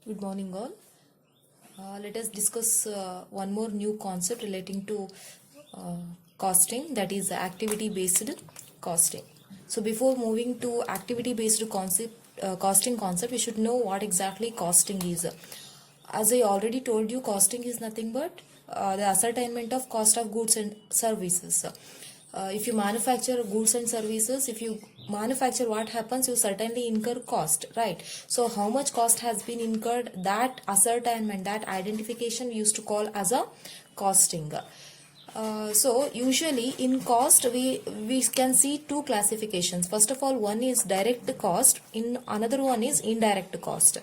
Good morning, all. Let us discuss one more new concept relating to uh, costing, that is activity based costing. So, before moving to activity based costing concept, we should know what exactly costing is. As I already told you, costing is nothing but the ascertainment of cost of goods and services. If you manufacture goods and services, if you manufacture, what happens, you certainly incur cost, right? So how much cost has been incurred, that ascertainment, that identification we used to call as a costing. So usually in cost we can see two classifications. First of all, one is direct cost, in another one is indirect cost.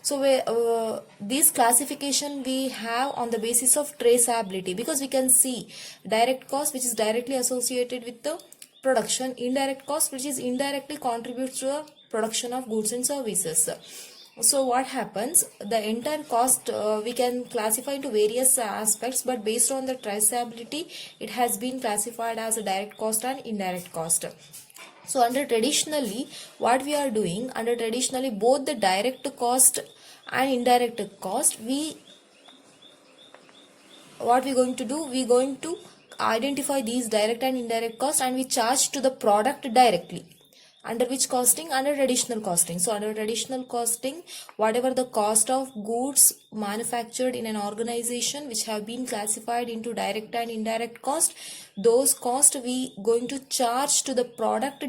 So this classification we have on the basis of traceability, because we can see direct cost, which is directly associated with the production, indirect cost, which is indirectly contributes to the production of goods and services. So what happens, the entire cost we can classify into various aspects, but based on the traceability it has been classified as a direct cost and indirect cost. So under traditionally, what we are doing, under traditionally both the direct cost and indirect cost, what we going to do, we going to identify these direct and indirect costs and we charge to the product directly. Under which costing? Under traditional costing. So under traditional costing, whatever the cost of goods manufactured in an organization which have been classified into direct and indirect cost, those costs we going to charge to the product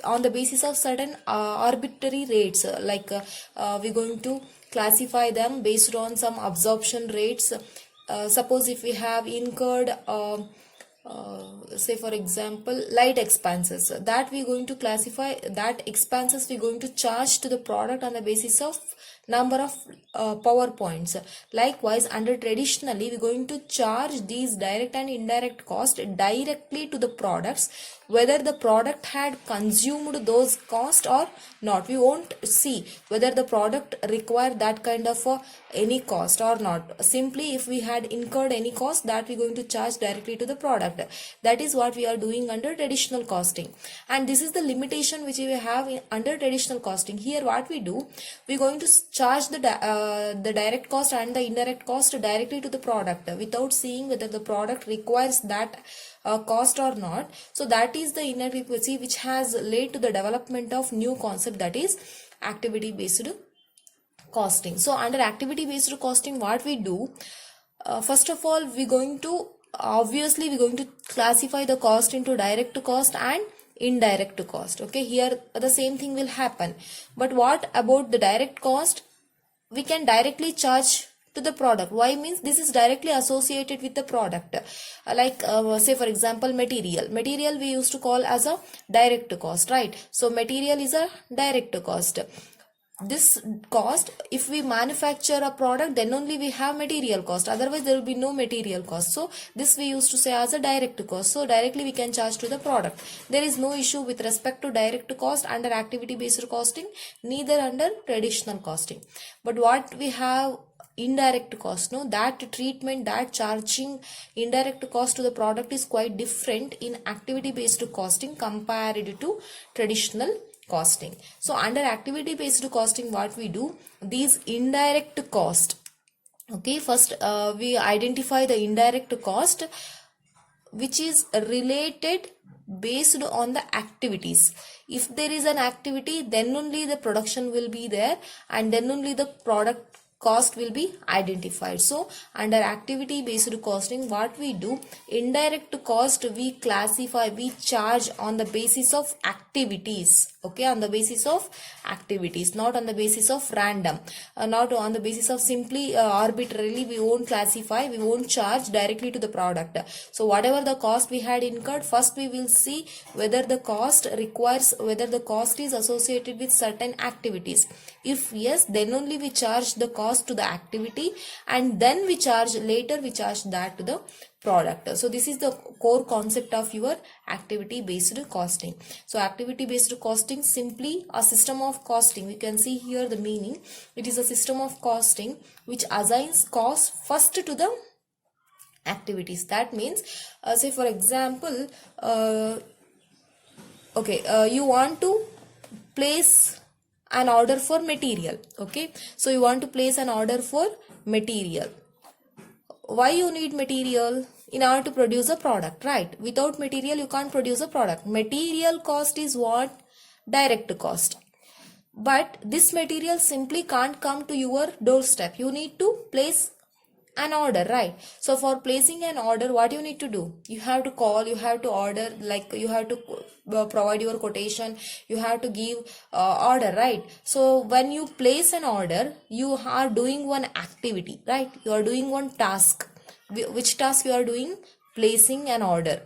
on the basis of certain arbitrary rates. We're going to classify them based on some absorption rates. Suppose if we have incurred say for example light expenses, that we're going to classify, that expenses we're going to charge to the product on the basis of number of power points. Likewise, under traditionally we're going to charge these direct and indirect cost directly to the products, whether the product had consumed those cost or not. We won't see whether the product required that kind of any cost or not. Simply if we had incurred any cost, that we're going to charge directly to the product. That is what we are doing under traditional costing, and this is the limitation which we have under traditional costing. Here what we do, we're going to charge the direct cost and the indirect cost directly to the product without seeing whether the product requires that cost or not. So that is the inadequacy which has led to the development of new concept, that is activity based costing. So under activity based costing, what we do, first of all, we're going to classify the cost into direct cost and indirect cost. Okay, here the same thing will happen, but what about the direct cost? We can directly charge to the product. Why? Means this is directly associated with the product. Say for example, material we used to call as a direct cost, right? So material is a direct cost. This cost, if we manufacture a product, then only we have material cost, otherwise there will be no material cost. So this we used to say as a direct cost, so directly we can charge to the product. There is no issue with respect to direct cost under activity based costing, neither under traditional costing. But what we have, indirect cost, no, that treatment, that charging indirect cost to the product is quite different in activity based costing compared to traditional costing. So under activity based costing, what we do, these indirect cost, okay, first we identify the indirect cost which is related based on the activities. If there is an activity, then only the production will be there, and then only the product cost will be identified. So under activity based costing, what we do, indirect cost we classify, we charge on the basis of activities. Okay, on the basis of activities, not on the basis of random, not on the basis of simply arbitrarily. We won't classify, we won't charge directly to the product. So whatever the cost we had incurred, first we will see whether the cost requires, whether the cost is associated with certain activities. If yes, then only we charge the cost to the activity, and then we charge that to the product. So this is the core concept of your activity based costing. So activity based costing, simply a system of costing. We can see here the meaning. It is a system of costing which assigns cost first to the activities. That means say for example, you want to place an order for material. Okay, so you want to place an order for material. Why you need material? In order to produce a product, right? Without material you can't produce a product. Material cost is what? Direct cost. But this material simply can't come to your doorstep. You need to place an order, right? So for placing an order, what you need to do? You have to call, you have to order, like you have to provide your quotation, you have to give order, right? So when you place an order, you are doing one activity, right? You are doing one task. Which task you are doing? Placing an order.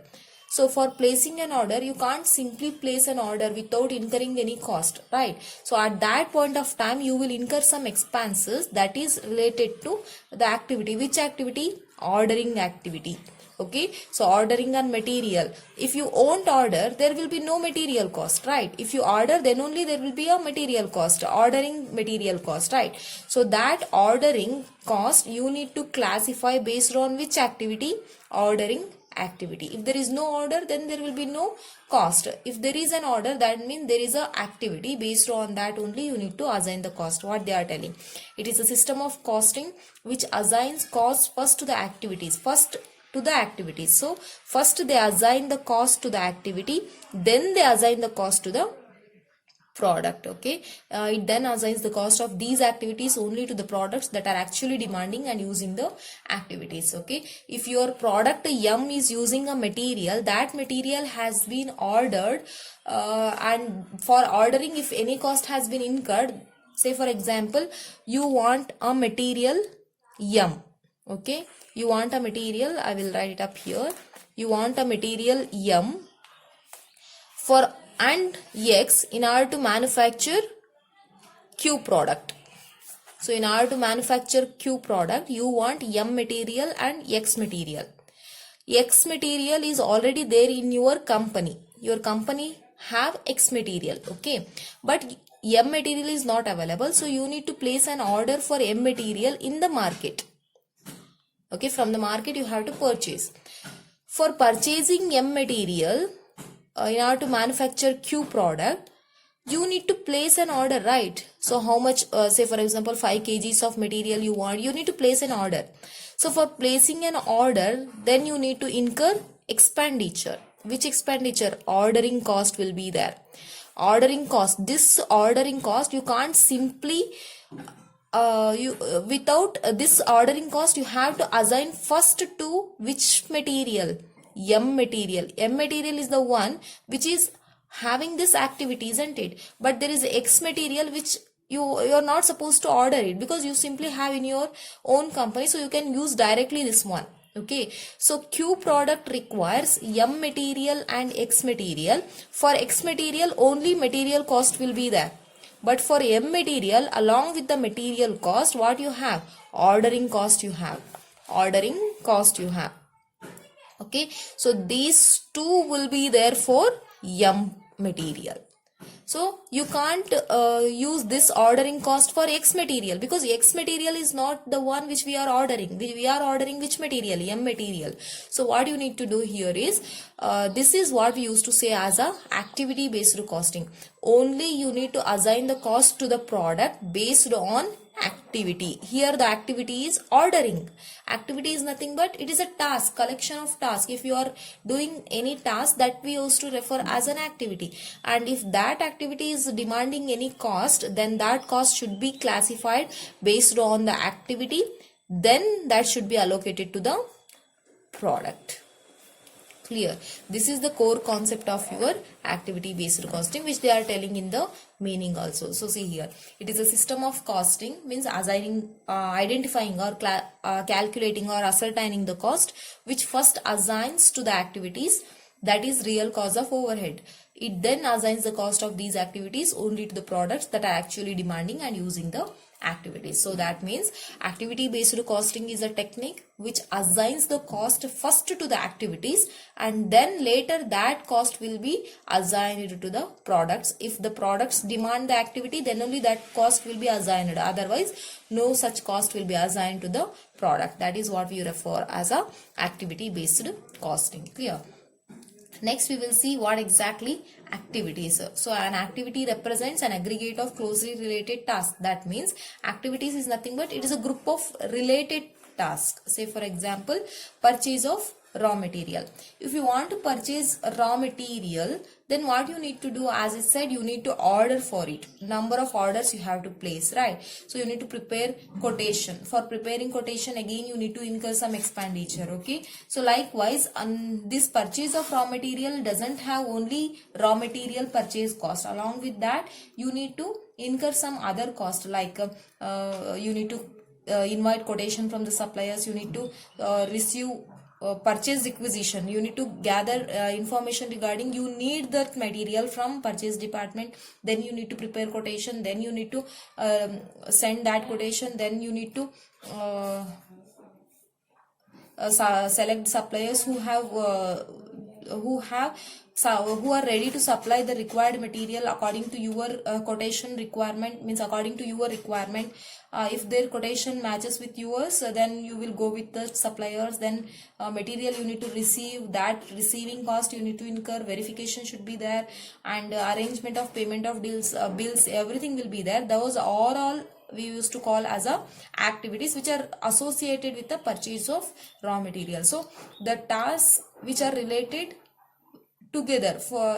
So for placing an order, you can't simply place an order without incurring any cost, right? So at that point of time, you will incur some expenses that is related to the activity. Which activity? Ordering activity. Okay, so ordering and material. If you won't order, there will be no material cost, right? If you order, then only there will be a material cost, ordering material cost, right? So that ordering cost you need to classify based on which activity? Ordering activity. If there is no order, then there will be no cost. If there is an order, that means there is a activity. Based on that only you need to assign the cost. What they are telling, it is a system of costing which assigns cost first to the activities, so first they assign the cost to the activity, then they assign the cost to the product. Okay, it then assigns the cost of these activities only to the products that are actually demanding and using the activities. Okay, if your product M is using a material, that material has been ordered, and for ordering, if any cost has been incurred, say for example you want a material M. Okay, you want a material, I will write it up here, you want a material M for and X in order to manufacture Q product. So in order to manufacture Q product, you want M material and X material. X material is already there in your company. Your company have X material, okay, but M material is not available, so you need to place an order for M material in the market. Okay, from the market you have to purchase. For purchasing M material, in order to manufacture Q product, you need to place an order, right? So how much, say for example 5 kgs of material you want, you need to place an order. So for placing an order, then you need to incur expenditure. Which expenditure? Ordering cost will be there. Ordering cost. This ordering cost you can't simply without this ordering cost, you have to assign first to which material? M material. M material is the one which is having this activity, isn't it? But there is X material which you're not supposed to order it, because you simply have in your own company, so you can use directly this one. Okay, so Q product requires M material and X material. For X material only material cost will be there, but for M material, along with the material cost, what you have? Ordering cost you have. Ordering cost you have. Okay, so these two will be there for M material. So you can't use this ordering cost for X material, because X material is not the one which we are ordering. We are ordering which material? M material. So what you need to do here is, this is what we used to say as a activity based costing. Only you need to assign the cost to the product based on activity. Here the activity is ordering. Activity is nothing but it is a task, collection of tasks. If you are doing any task, that we used to refer as an activity, and if that activity is demanding any cost, then that cost should be classified based on the activity, then that should be allocated to the product. Clear? This is the core concept of your activity based costing, which they are telling in the meaning also. So see here, it is a system of costing, means assigning, identifying or calculating or ascertaining the cost, which first assigns to the activities, that is real cause of overhead. It then assigns the cost of these activities only to the products that are actually demanding and using the activities. So that means activity based costing is a technique which assigns the cost first to the activities, and then later that cost will be assigned to the products. If the products demand the activity, then only that cost will be assigned. Otherwise, no such cost will be assigned to the product. That is what we refer as a activity based costing. Clear? Next, we will see what exactly activities. So, an activity represents an aggregate of closely related tasks. That means activities is nothing but it is a group of related tasks. Say, for example, purchase of raw material. If you want to purchase raw material, then what you need to do, as I said, you need to order for it. Number of orders you have to place, right? So you need to prepare quotation. For preparing quotation, again you need to incur some expenditure, okay? So likewise, this purchase of raw material doesn't have only raw material purchase cost. Along with that, you need to incur some other cost, like you need to invite quotation from the suppliers, you need to receive purchase requisition, you need to gather information regarding, you need that material from purchase department, then you need to prepare quotation, then you need to send that quotation, then you need to select suppliers who are ready to supply the required material according to your quotation requirement, means according to your requirement. If their quotation matches with yours, then you will go with the suppliers. Then material you need to receive, that receiving cost you need to incur, verification should be there, and arrangement of payment of bills, everything will be there. Those are all we used to call as a activities which are associated with the purchase of raw material. So the tasks which are related together, for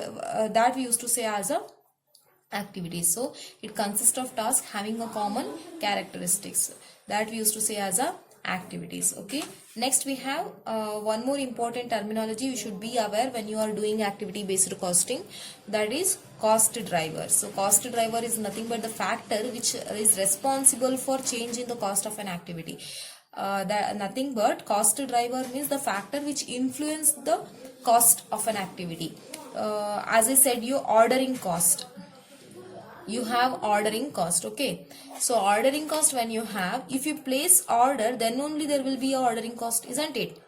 that we used to say as a activities. So it consists of tasks having a common characteristics, that we used to say as a activities. Okay, next we have one more important terminology you should be aware when you are doing activity based costing, that is cost driver. So cost driver is nothing but the factor which is responsible for change in the cost of an activity. Nothing but cost driver means the factor which influence the cost of an activity. As I said, you ordering cost, you have ordering cost. Okay, so ordering cost, when you have, if you place order, then only there will be a ordering cost, isn't it?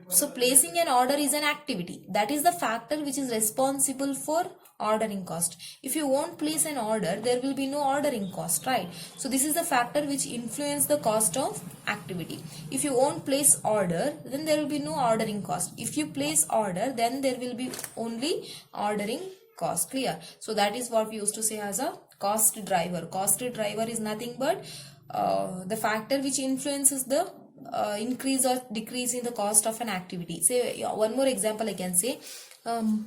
So placing an order is an activity, that is the factor which is responsible for ordering cost. If you won't place an order, there will be no ordering cost, right? So this is the factor which influence the cost of activity. If you won't place order, then there will be no ordering cost. If you place order, then there will be only ordering cost. Clear? So that is what we used to say as a cost driver. Cost driver is nothing but the factor which influences the increase or decrease in the cost of an activity. Say one more example I can say,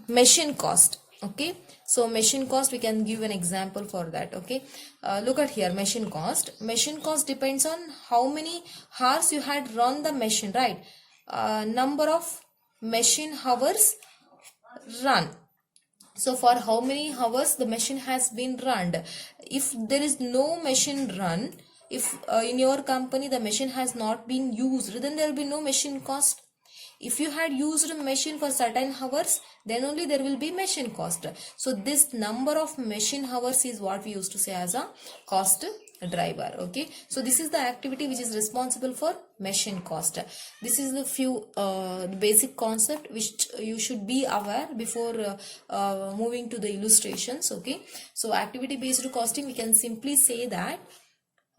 machine cost. Okay, so machine cost, we can give an example for that. Okay, look at here, machine cost. Machine cost depends on how many hours you had run the machine, right? Number of machine hours run. So for how many hours the machine has been run. If there is no machine run, if in your company the machine has not been used, then there will be no machine cost. If you had used a machine for certain hours, then only there will be machine cost. So this number of machine hours is what we used to say as a cost driver. Okay, so this is the activity which is responsible for machine cost. This is the few basic concept which you should be aware before moving to the illustrations. Okay, so activity based costing, we can simply say that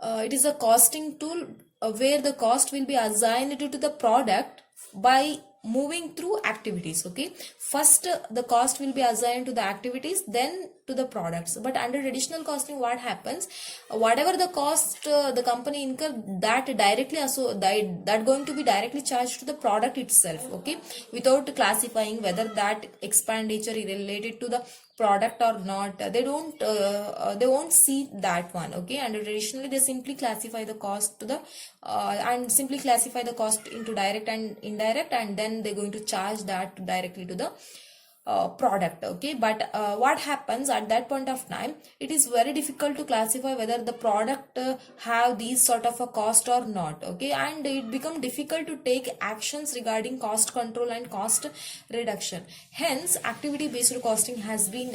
it is a costing tool where the cost will be assigned to the product by moving through activities. Okay, first the cost will be assigned to the activities, then to the products. But under traditional costing, what happens, whatever the cost the company incur, that directly that going to be directly charged to the product itself. Okay, without classifying whether that expenditure is related to the product or not. They won't see that one. Okay, and traditionally they simply classify the cost to the and simply classify the cost into direct and indirect, and then they're going to charge that directly to the product. Okay, but what happens at that point of time, it is very difficult to classify whether the product have these sort of a cost or not. Okay, and it become difficult to take actions regarding cost control and cost reduction. Hence activity based costing has been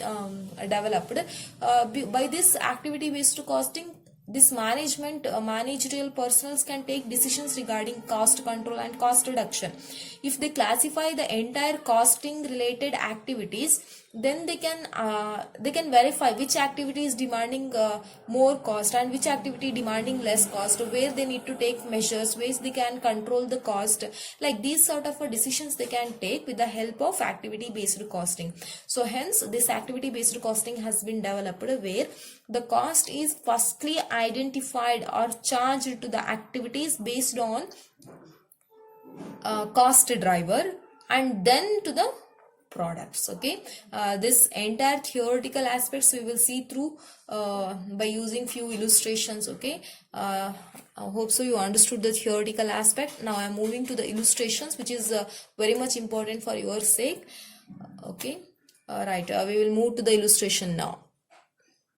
developed. By this activity based costing, this managerial personnel can take decisions regarding cost control and cost reduction. If they classify the entire costing related activities, then they can verify which activity is demanding more cost and which activity demanding less cost, where they need to take measures, ways they can control the cost. Like these sort of decisions they can take with the help of activity based costing. So hence this activity based costing has been developed, where the cost is firstly identified or charged to the activities based on cost driver and then to the products. Okay, this entire theoretical aspects we will see through by using few illustrations. Okay, I hope so you understood the theoretical aspect. Now I am moving to the illustrations, which is very much important for your sake. Okay, right, we will move to the illustration now.